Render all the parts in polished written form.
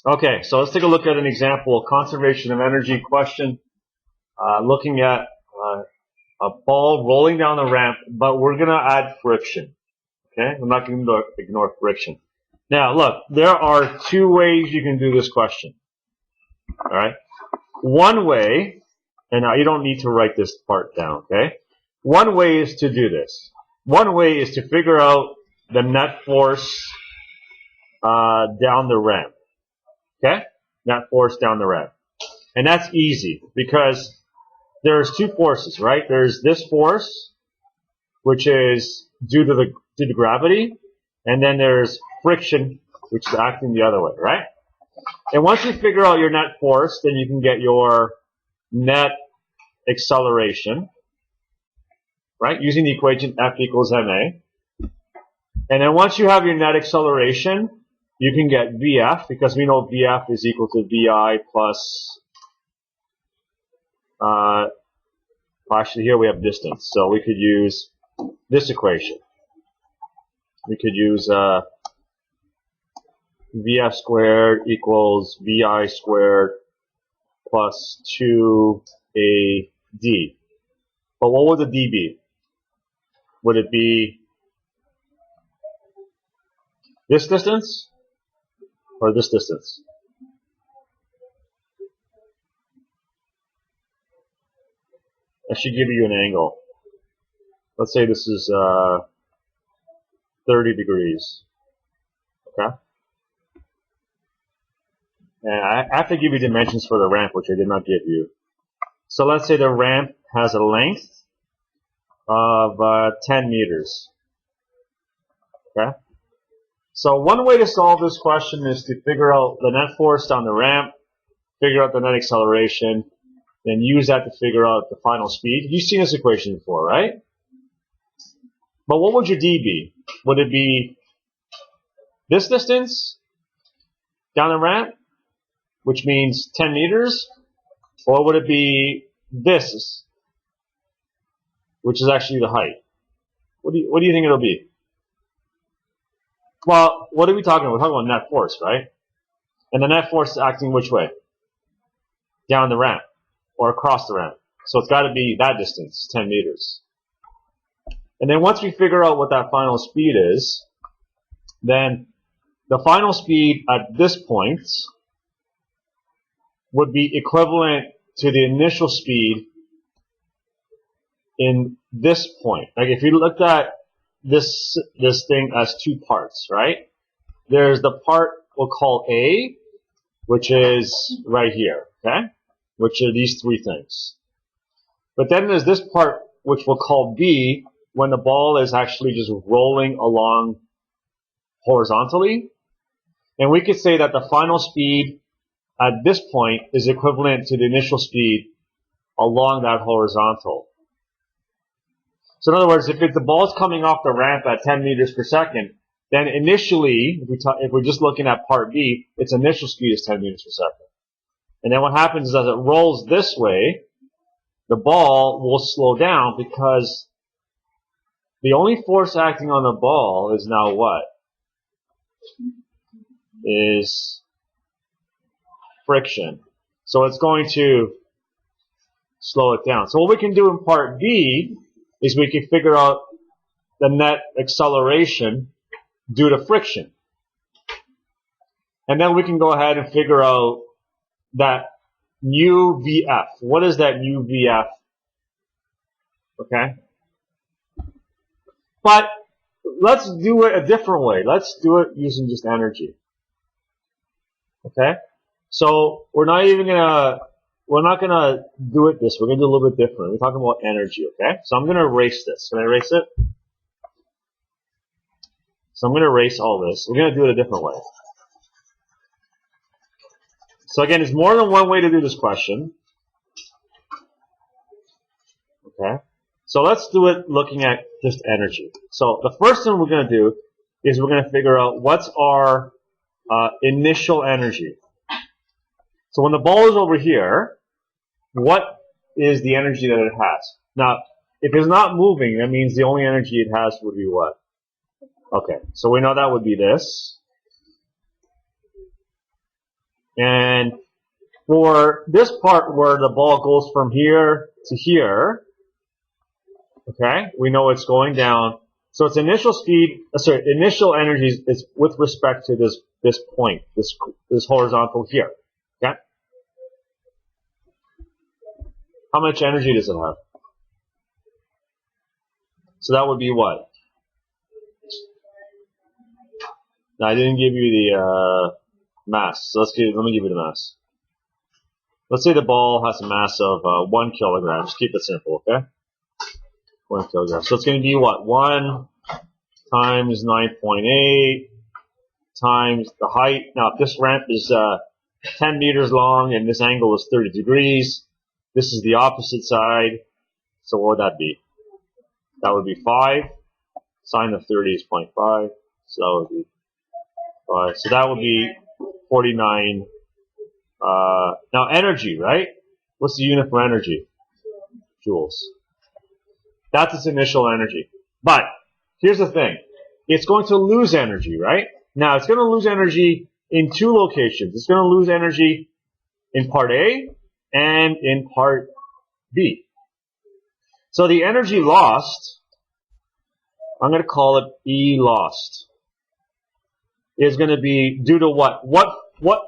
Okay, so let's take a look at an example, conservation of energy question, looking at a ball rolling down the ramp, but we're going to add friction. Okay, we're not going to ignore friction. Now, look, there are two ways you can do this question. All right, one way, and now you don't need to write this part down. Okay, one way is to do this. One way is to figure out the net force down the ramp. Okay, net force down the ramp, and that's easy because there's two forces, right? There's this force, which is due to gravity, and then there's friction, which is acting the other way, right? And once you figure out your net force, then you can get your net acceleration, right? Using the equation F equals ma. And then once you have your net acceleration, you can get Vf, because we know Vf is equal to Vi plus, actually here we have distance, so we could use this equation. We could use Vf squared equals Vi squared plus 2AD. But what would the D be? Would it be this distance or this distance? I should give you an angle. Let's say this is 30 degrees. Okay? And I have to give you dimensions for the ramp, which I did not give you. So let's say the ramp has a length of 10 meters. Okay? So one way to solve this question is to figure out the net force down the ramp, figure out the net acceleration, then use that to figure out the final speed. You've seen this equation before, right? But what would your D be? Would it be this distance down the ramp, which means 10 meters? Or would it be this, which is actually the height? What do you think it'll be? Well, what are we talking about? We're talking about net force, right? And the net force is acting which way? Down the ramp or across the ramp. So it's got to be that distance, 10 meters. And then once we figure out what that final speed is, then the final speed at this point would be equivalent to the initial speed in this point. Like if you looked at this thing as two parts, right? There's the part we'll call A, which is right here, okay? Which are these three things. But then there's this part which we'll call B, when the ball is actually just rolling along horizontally. And we could say that the final speed at this point is equivalent to the initial speed along that horizontal. So in other words, if the ball's coming off the ramp at 10 meters per second, then initially, if we're just looking at part B, its initial speed is 10 meters per second. And then what happens is as it rolls this way, the ball will slow down because the only force acting on the ball is now what? Is friction. So it's going to slow it down. So what we can do in part B is we can figure out the net acceleration due to friction. And then we can go ahead and figure out that nu Vf. What is that nu Vf? Okay? But let's do it a different way. Let's do it using just energy. Okay? So we're not gonna do it this. We're gonna do a little bit different. We're talking about energy, okay? So I'm gonna erase this. Can I erase it? So I'm gonna erase all this. We're gonna do it a different way. So again, there's more than one way to do this question. Okay? So let's do it looking at just energy. So the first thing we're gonna do is we're gonna figure out what's our initial energy. So when the ball is over here, what is the energy that it has? Now, if it's not moving, that means the only energy it has would be what? Okay, so we know that would be this. And for this part where the ball goes from here to here, okay, we know it's going down. So its initial speed, initial energy is with respect to this point, this horizontal here. Okay. How much energy does it have? So that would be what? No, I didn't give you the mass. So let me give you the mass. Let's say the ball has a mass of 1 kilogram. Just keep it simple, okay? 1 kilogram. So it's going to be what? 1 times 9.8 times the height. Now, if this ramp is 10 meters long and this angle is 30 degrees, this is the opposite side. So what would that be? That would be 5. Sine of 30 is 0.5. So that would be 5. So that would be 49. Now energy, right? What's the unit for energy? Joules. That's its initial energy. But here's the thing. It's going to lose energy, right? Now it's going to lose energy in 2 locations. It's going to lose energy in part A and in part B. So the energy lost, I'm going to call it E lost, is going to be due to what? What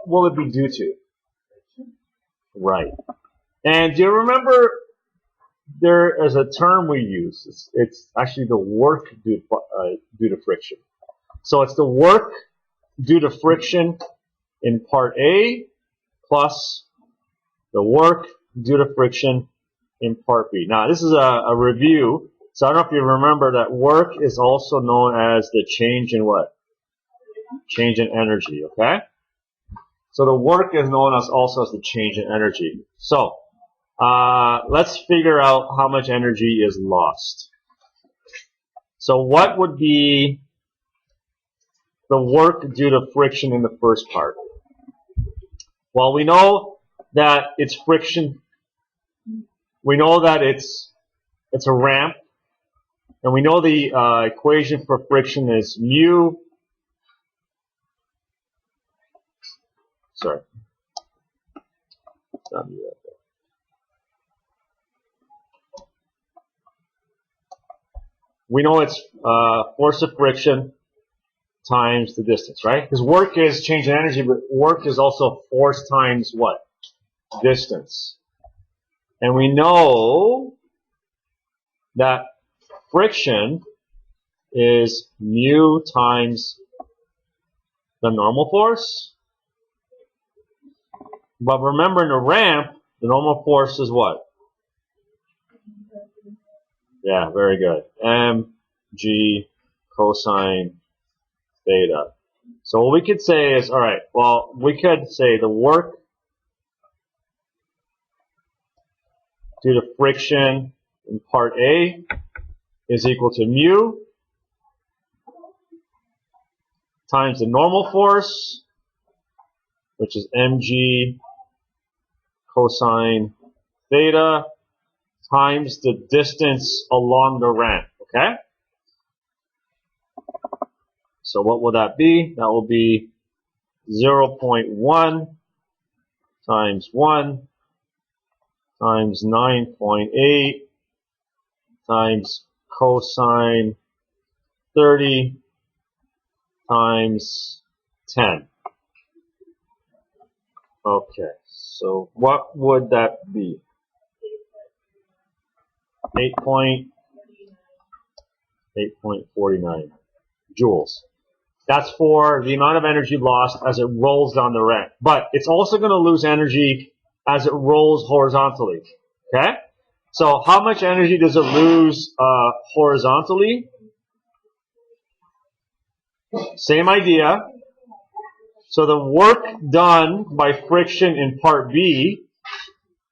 will it be due to? Right. And do you remember there is a term we use? It's actually the work due to friction. So it's the work due to friction in part A plus the work due to friction in part B. Now this is a review. So I don't know if you remember that work is also known as the change in what? Change in energy, okay? So the work is known as also as the change in energy. So let's figure out how much energy is lost. So what would be the work due to friction in the first part? Well, we know that it's friction. We know that it's a ramp. And we know the equation for friction is mu. Sorry. Not mu right there. We know it's force of friction times the distance, right? Because work is change in energy, but work is also force times what? Distance. And we know that friction is mu times the normal force. But remember, in a ramp, the normal force is what? Yeah, very good. mg cosine theta. So what we could say is, all right, well, we could say the work due to friction in part A is equal to mu times the normal force, which is mg cosine theta, times the distance along the ramp, okay? So what will that be? That will be 0.1 times 1 times 9.8 times cosine 30 times 10. Okay, so what would that be? 8.49 joules. That's for the amount of energy lost as it rolls down the ramp. But it's also going to lose energy as it rolls horizontally. Okay? So how much energy does it lose horizontally? Same idea. So the work done by friction in part B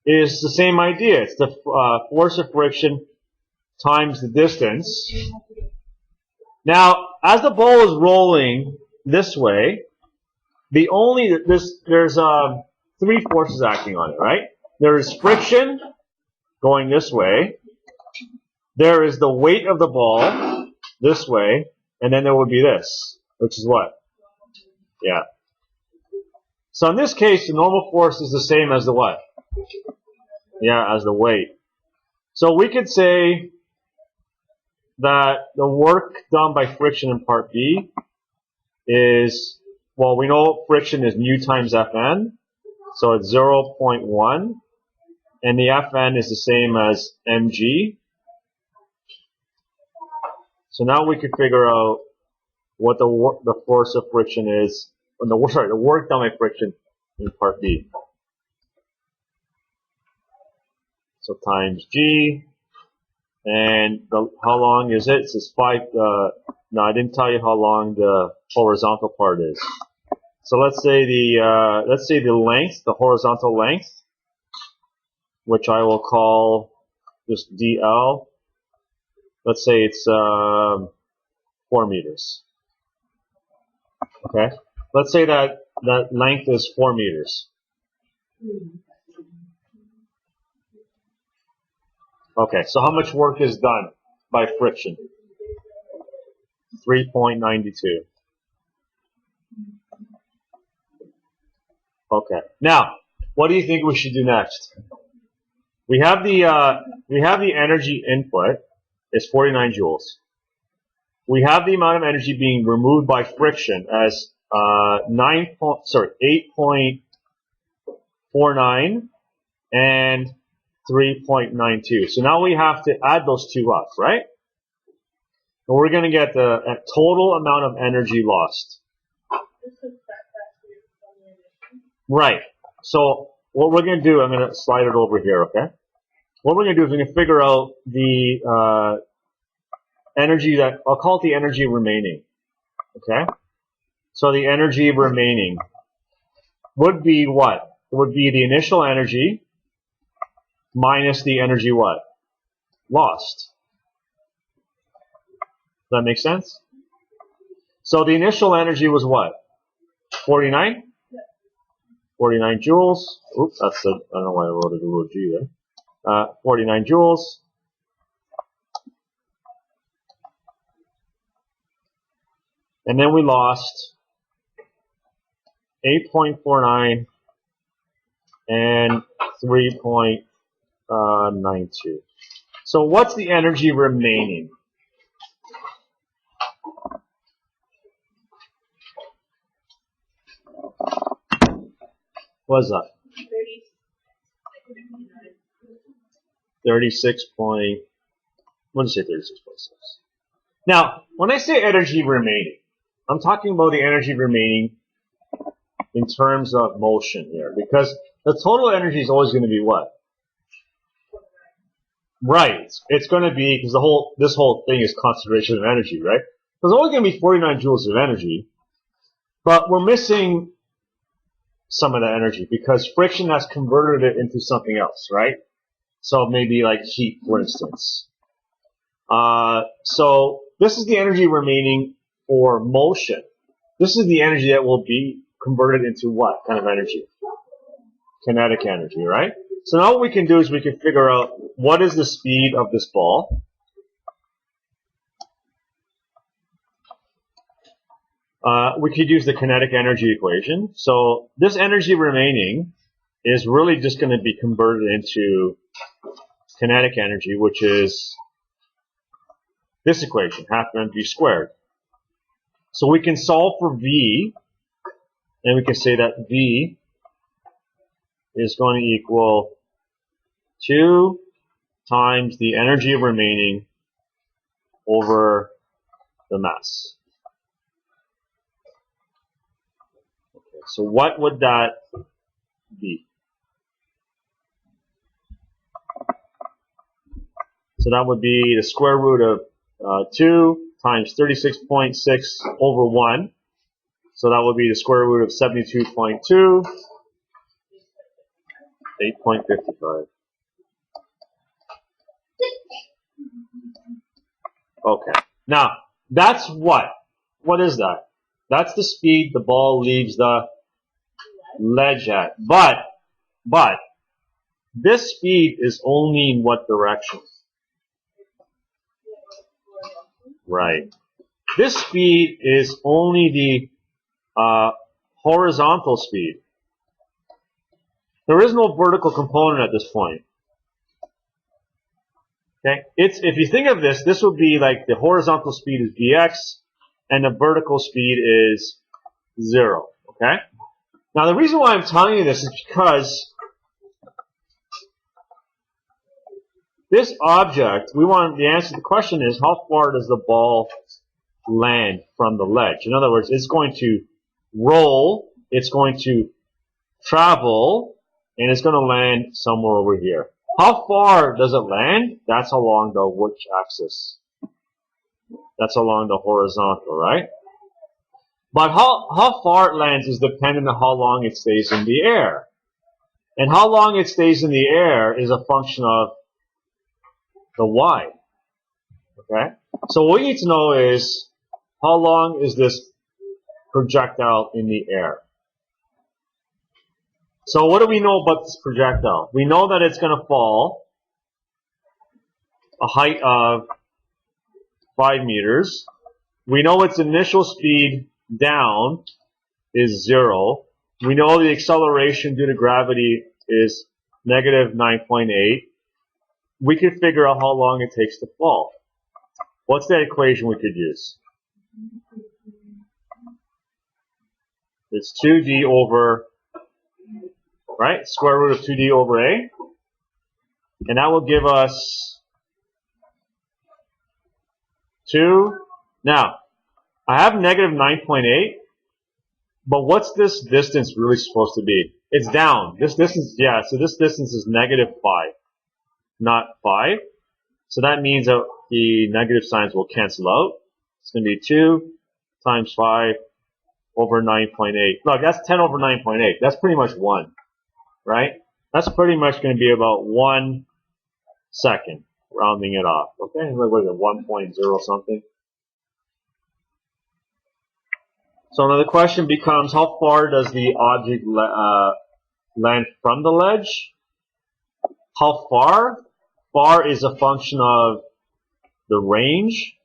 is the same idea. It's the force of friction times the distance. Now, as the ball is rolling this way, there's 3 forces acting on it, right? There is friction going this way. There is the weight of the ball this way, and then there would be this, which is what? Yeah. So in this case, the normal force is the same as the what? Yeah, as the weight. So we could say that the work done by friction in part B is, well, we know friction is mu times Fn, so it's 0.1, and the Fn is the same as mg. So now we could figure out what the force of friction is, the work done by friction in part B. So times g, and how long is it? It says 5. No, I didn't tell you how long the horizontal part is. So let's say the length, the horizontal length, which I will call just dl. Let's say it's 4 meters. Okay, let's say that length is 4 meters. Okay, so how much work is done by friction? 3.92. Okay. Now, what do you think we should do next? We have the energy input is 49 joules. We have the amount of energy being removed by friction as 8.49 and 3.92. So now we have to add those two up, right? And we're going to get the total amount of energy lost. Right. So what we're going to do, I'm going to slide it over here, okay? What we're going to do is we're going to figure out the energy that, I'll call it the energy remaining, okay? So the energy remaining would be what? It would be the initial energy minus the energy what? Lost. Does that make sense? So the initial energy was what? 49? 49 joules. Oops, I don't know why I wrote a little G there. 49 joules. And then we lost 8.49 and 3.92. So what's the energy remaining? What's that? 36 point, what did I say, 36.6? Now, when I say energy remaining, I'm talking about the energy remaining in terms of motion here, because the total energy is always going to be what? Right. It's going to be, because this whole thing is conservation of energy, right? There's only going to be 49 joules of energy, but we're missing some of that energy because friction has converted it into something else, right? So maybe like heat, for instance. So this is the energy remaining for motion. This is the energy that will be converted into what kind of energy? Kinetic energy, right? So now what we can do is we can figure out what is the speed of this ball. We could use the kinetic energy equation. So this energy remaining is really just going to be converted into kinetic energy, which is this equation, half mv squared. So we can solve for V, and we can say that V is going to equal 2 times the energy remaining over the mass. Okay, so what would that be? So that would be the square root of 2 times 36.6 over 1. So that would be the square root of 72.2, 8.55. Okay. Now, that's what? What is that? That's the speed the ball leaves the ledge at. But, this speed is only in what direction? Right. This speed is only the horizontal speed. There is no vertical component at this point. Okay, if you think of this, this would be like the horizontal speed is dx, and the vertical speed is 0. Okay. Now the reason why I'm telling you this is because this object, we want the answer to the question is how far does the ball land from the ledge? In other words, it's going to roll, it's going to travel, and it's going to land somewhere over here. How far does it land? That's along the which axis? That's along the horizontal, right? But how far it lands is dependent on how long it stays in the air. And how long it stays in the air is a function of the y. Okay? So what we need to know is how long is this projectile in the air? So what do we know about this projectile? We know that it's going to fall a height of 5 meters. We know its initial speed down is 0. We know the acceleration due to gravity is negative 9.8. We could figure out how long it takes to fall. What's that equation we could use? It's 2d over, right? Square root of 2d over a. And that will give us 2. Now, I have negative 9.8, but what's this distance really supposed to be? It's down. This distance, yeah, so this distance is negative 5, not 5. So that means that the negative signs will cancel out. It's going to be 2 times 5 over 9.8. Look, that's 10 over 9.8. That's pretty much 1, right? That's pretty much going to be about 1 second, rounding it off. Okay, what is it, 1.0 something? So now the question becomes, how far does the object land from the ledge? How far? Far is a function of the range,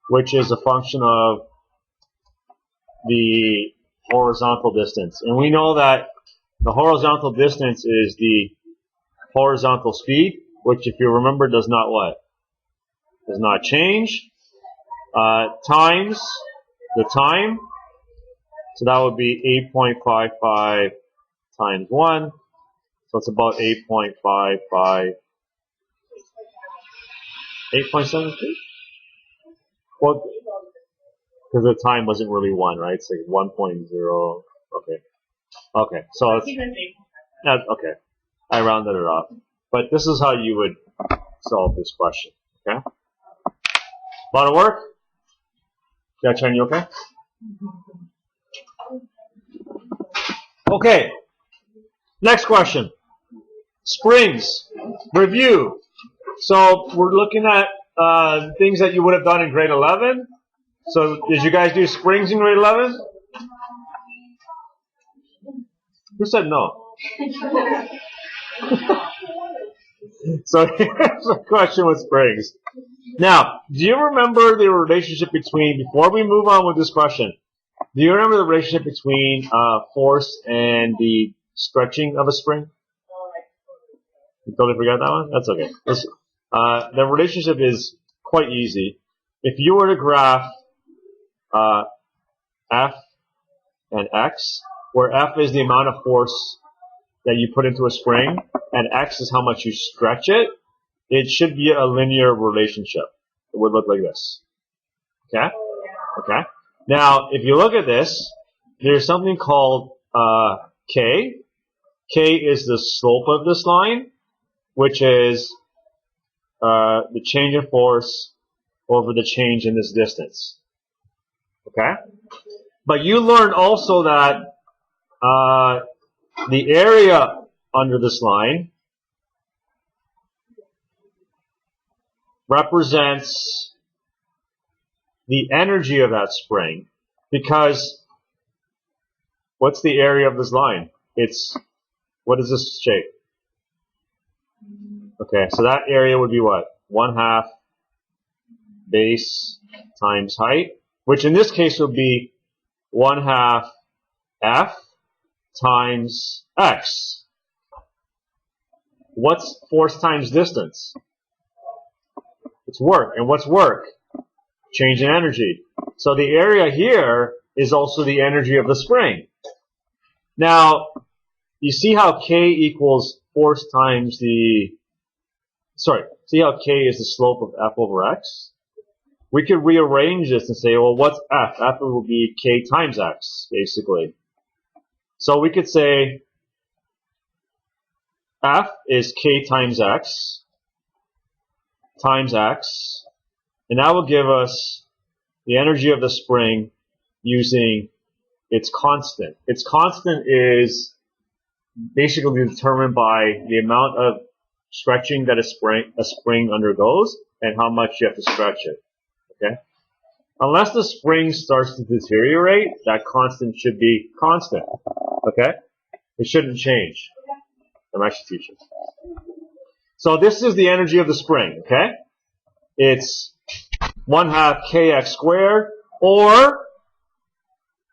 which is a function of the horizontal distance. And we know that the horizontal distance is the horizontal speed, which if you remember does not what? Does not change, times the time. So that would be 8.55 times 1. So it's about 8.55. 8.72? Well, because the time wasn't really 1, right? It's like 1.0. Okay. Okay. So it's, okay. I rounded it off. But this is how you would solve this question. Okay? A lot of work? Yeah, Chen, you okay? Okay. Next question. Springs. Review. So we're looking at things that you would have done in grade 11. So did you guys do springs in grade 11? Who said no? So here's the question with springs. Now, do you remember the relationship between, before we move on with this question, do you remember the relationship between force and the stretching of a spring? You totally forgot that one? That's okay. The relationship is quite easy. If you were to graph F and X, where F is the amount of force that you put into a spring, and X is how much you stretch it, it should be a linear relationship. It would look like this. Okay? Okay? Now, if you look at this, there's something called K. K is the slope of this line, which is the change in force over the change in this distance. Okay? But you learned also that the area under this line represents the energy of that spring, because what's the area of this line? It's, what is this shape? Okay, so that area would be what? 1/2 base times height, which in this case would be 1/2 F times X. What's force times distance? It's work. And what's work? Change in energy. So the area here is also the energy of the spring. Now, you see how K equals force times see how K is the slope of F over X? We could rearrange this and say, well, what's F? F will be K times X, basically. So we could say F is K times X, and that will give us the energy of the spring using its constant. Its constant is basically determined by the amount of stretching that a spring undergoes and how much you have to stretch it. Okay? Unless the spring starts to deteriorate, that constant should be constant. Okay? It shouldn't change. I'm actually teaching. So this is the energy of the spring. Okay? It's 1/2 kx squared or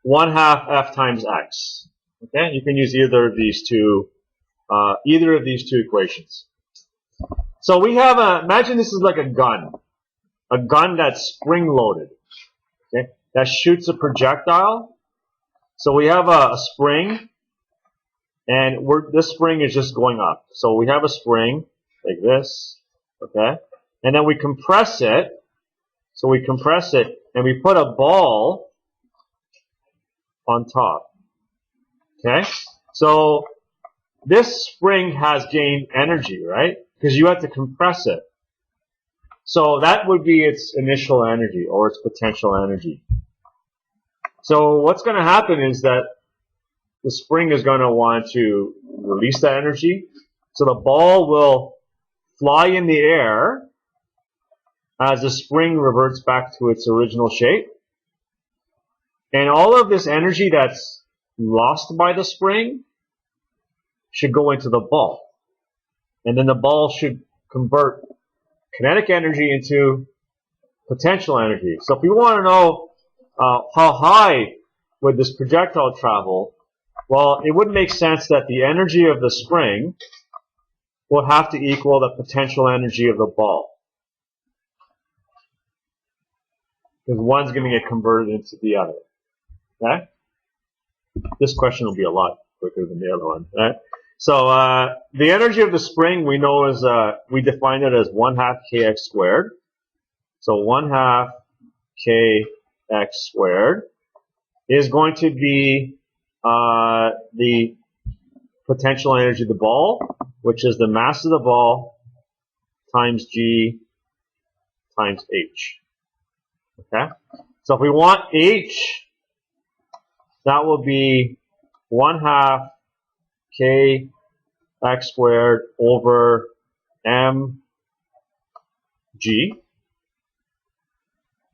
1/2 f times x. Okay? You can use either of these two equations. So we have imagine this is like a gun that's spring loaded. Okay? That shoots a projectile. So we have a spring, and this spring is just going up. So we have a spring like this, okay? And then we compress it. So we compress it, and we put a ball on top. Okay? So this spring has gained energy, right? Because you have to compress it. So that would be its initial energy or its potential energy. So what's going to happen is that the spring is going to want to release that energy. So the ball will fly in the air as the spring reverts back to its original shape. And all of this energy that's lost by the spring should go into the ball. And then the ball should convert kinetic energy into potential energy. So if we want to know how high would this projectile travel, well, it would make sense that the energy of the spring will have to equal the potential energy of the ball. Because one's going to get converted into the other. Okay? This question will be a lot quicker than the other one. Right? So the energy of the spring we know is, we define it as 1/2 kx squared. So 1/2 kx squared is going to be the potential energy of the ball, which is the mass of the ball times g times h. Okay? So if we want h, that will be 1/2 kx squared over mg.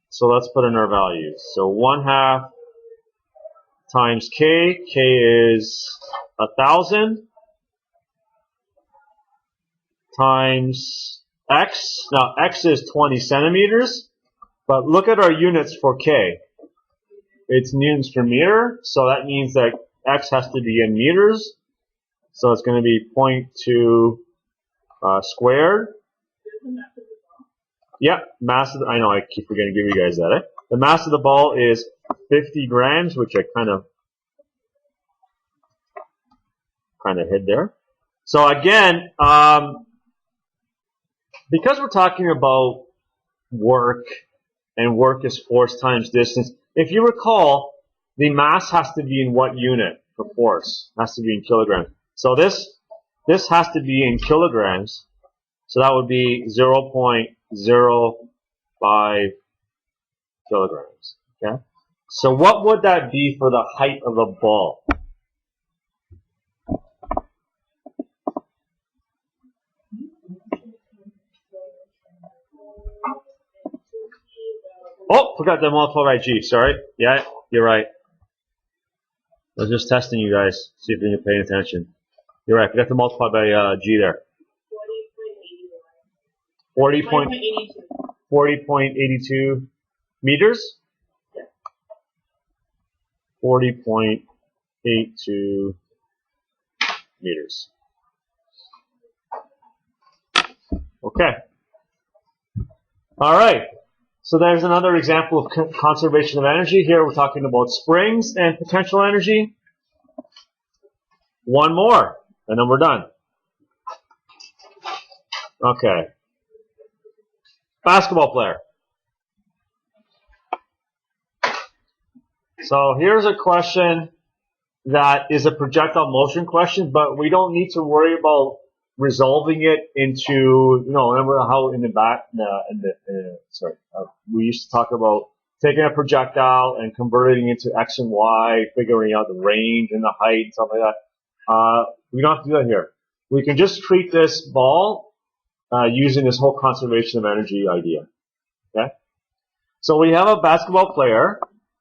So let's put in our values. So 1/2 times k is 1,000, times x. Now x is 20 centimeters, but look at our units for k. It's newtons per meter, so that means that x has to be in meters. So it's going to be 0.2 squared. Yeah, mass of I know, I keep forgetting to give you guys that. Eh? The mass of the ball is 50 grams, which I kind of hid there. So again, because we're talking about work, and work is force times distance, if you recall, the mass has to be in what unit for force? It has to be in kilograms. So this has to be in kilograms. So that would be 0.05 kilograms. Okay? So what would that be for the height of the ball? Oh, forgot to multiply by g. Sorry. Yeah, you're right. I was just testing you guys, see if you're paying attention. You're right. Forgot to multiply by g there. 40.82 meters. 40.82 meters. Okay. All right. So there's another example of conservation of energy. Here we're talking about springs and potential energy. One more, and then we're done. Okay. Basketball player. So here's a question that is a projectile motion question, but we don't need to worry about resolving it into, remember how in the back, we used to talk about taking a projectile and converting it into X and Y, figuring out the range and the height and stuff like that. We don't have to do that here. We can just treat this ball using this whole conservation of energy idea. Okay? So we have a basketball player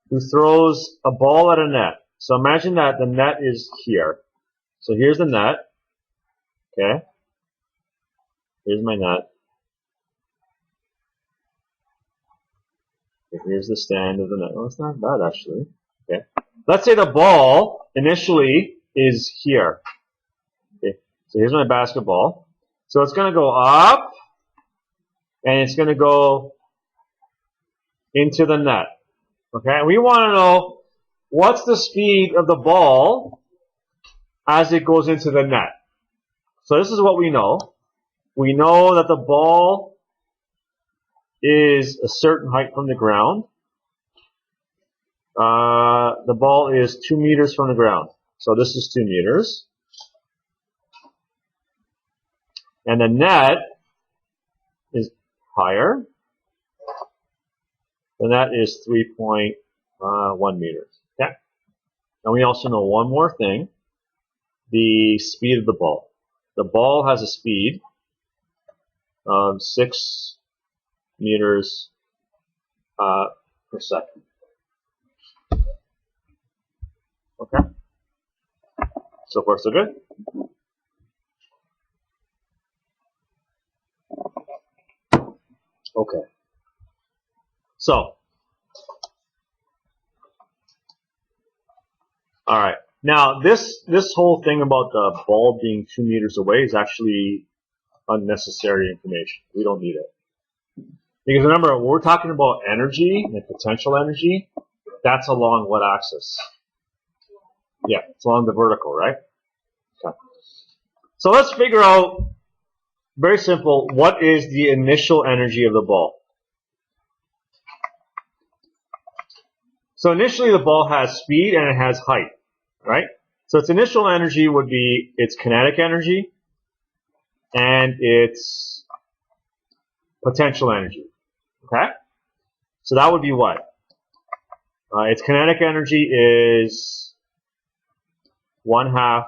who throws a ball at a net. So imagine that the net is here. So here's the net. Okay. Here's my net. Okay, here's the stand of the net. Oh, it's not bad actually. Okay. Let's say the ball initially is here. Okay. So here's my basketball. So it's going to go up and it's going to go into the net. Okay. We want to know what's the speed of the ball as it goes into the net. So this is what we know. We know that the ball is a certain height from the ground. The ball is 2 meters from the ground. So this is 2 meters. And the net is higher. The net is 3.1 meters. Okay. And we also know one more thing. The speed of the ball. The ball has a speed of 6 meters per second. Okay. So far, so good. Okay. So, all right. Now, this whole thing about the ball being 2 meters away is actually unnecessary information. We don't need it. Because remember, when we're talking about energy and potential energy, that's along what axis? Yeah, it's along the vertical, right? Okay. So let's figure out, very simple, what is the initial energy of the ball? So initially the ball has speed and it has height, right? So its initial energy would be its kinetic energy and its potential energy, okay? So that would be what? Its kinetic energy is 1/2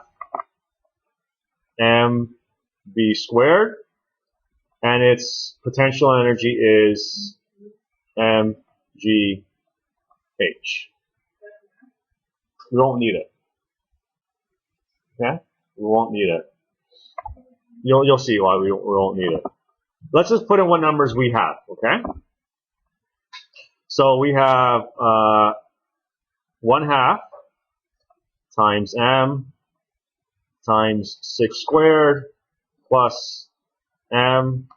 mv squared, and its potential energy is mgh. We won't need it. Okay? We won't need it. You'll see why we won't need it. Let's just put in what numbers we have, okay? So we have 1/2 times m times 6 squared plus m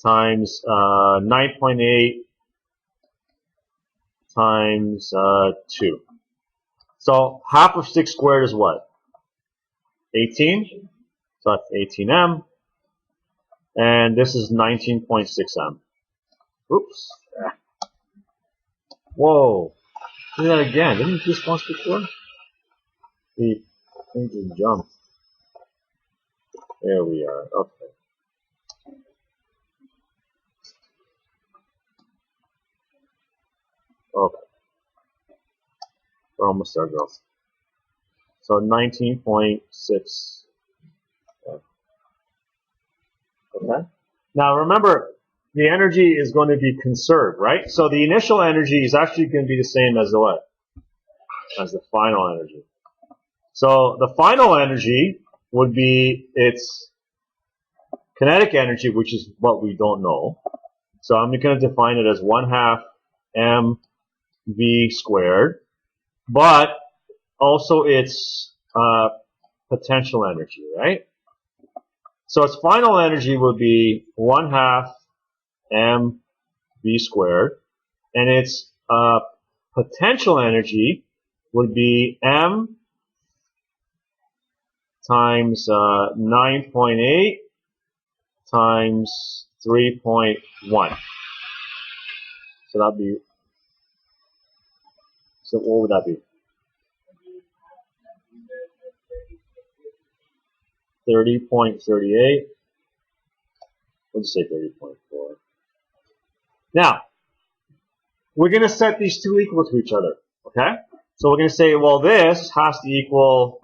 times 9.8 times 2. So half of 6 squared is what? 18. So that's 18m. And this is 19.6m. Oops. Whoa. Do that again. Didn't you just once before? The thing just jumped. There we are. Okay. Okay. We're almost there, girls. So 19.6. Okay. Now remember, the energy is going to be conserved, right? So the initial energy is actually going to be the same as the what? As the final energy. So the final energy would be its kinetic energy, which is what we don't know. So I'm going to define it as 1/2 mv squared, but also its potential energy, right? So its final energy would be 1/2 mv squared, and its potential energy would be m times 9.8 times 3.1. So that'd be, so what would that be? 30.38. We'll just say 30.4. Now, we're going to set these two equal to each other, okay? So we're going to say, well, this has to equal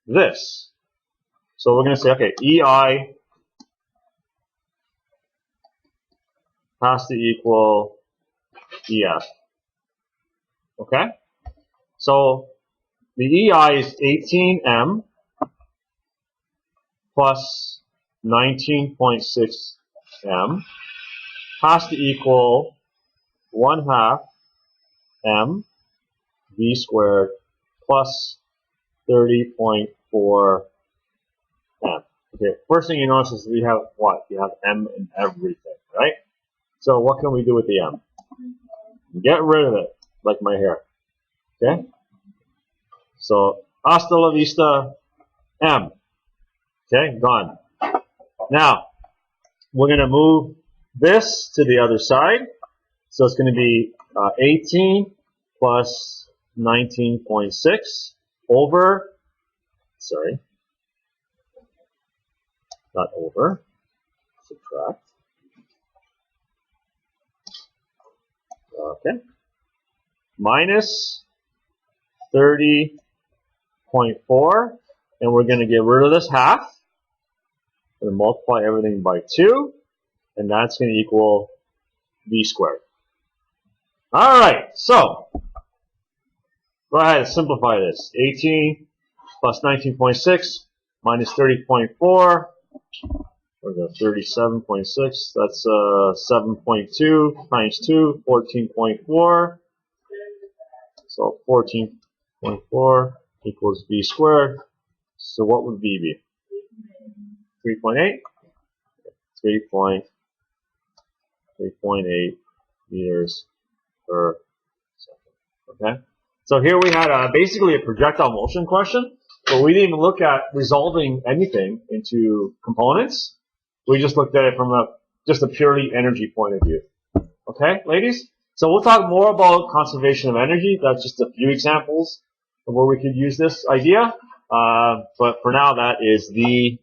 this. So we're going to say, okay, EI has to equal EF, okay? So the EI is 18M plus 19.6 M has to equal 1/2 M V squared plus 30.4 M. Okay, first thing you notice is we have what? You have M in everything, right? So what can we do with the M? Get rid of it, like my hair. Okay? So hasta la vista M. Okay, gone. Now, we're going to move this to the other side. So it's going to be 18 plus 19.6 over, sorry, not over, subtract. Okay. Minus 30.4, and we're going to get rid of this half. We're going to multiply everything by 2, and that's going to equal v squared. All right, so go ahead and simplify this. 18 plus 19.6 minus 30.4, or the 37.6, that's 7.2 times 2, 14.4. So 14.4 equals v squared. So what would v be? 3.8? 3.8 meters per second. Okay? So here we had basically a projectile motion question, but we didn't even look at resolving anything into components. We just looked at it from just a purely energy point of view. Okay, ladies? So we'll talk more about conservation of energy. That's just a few examples of where we could use this idea. But for now, that is the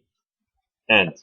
end.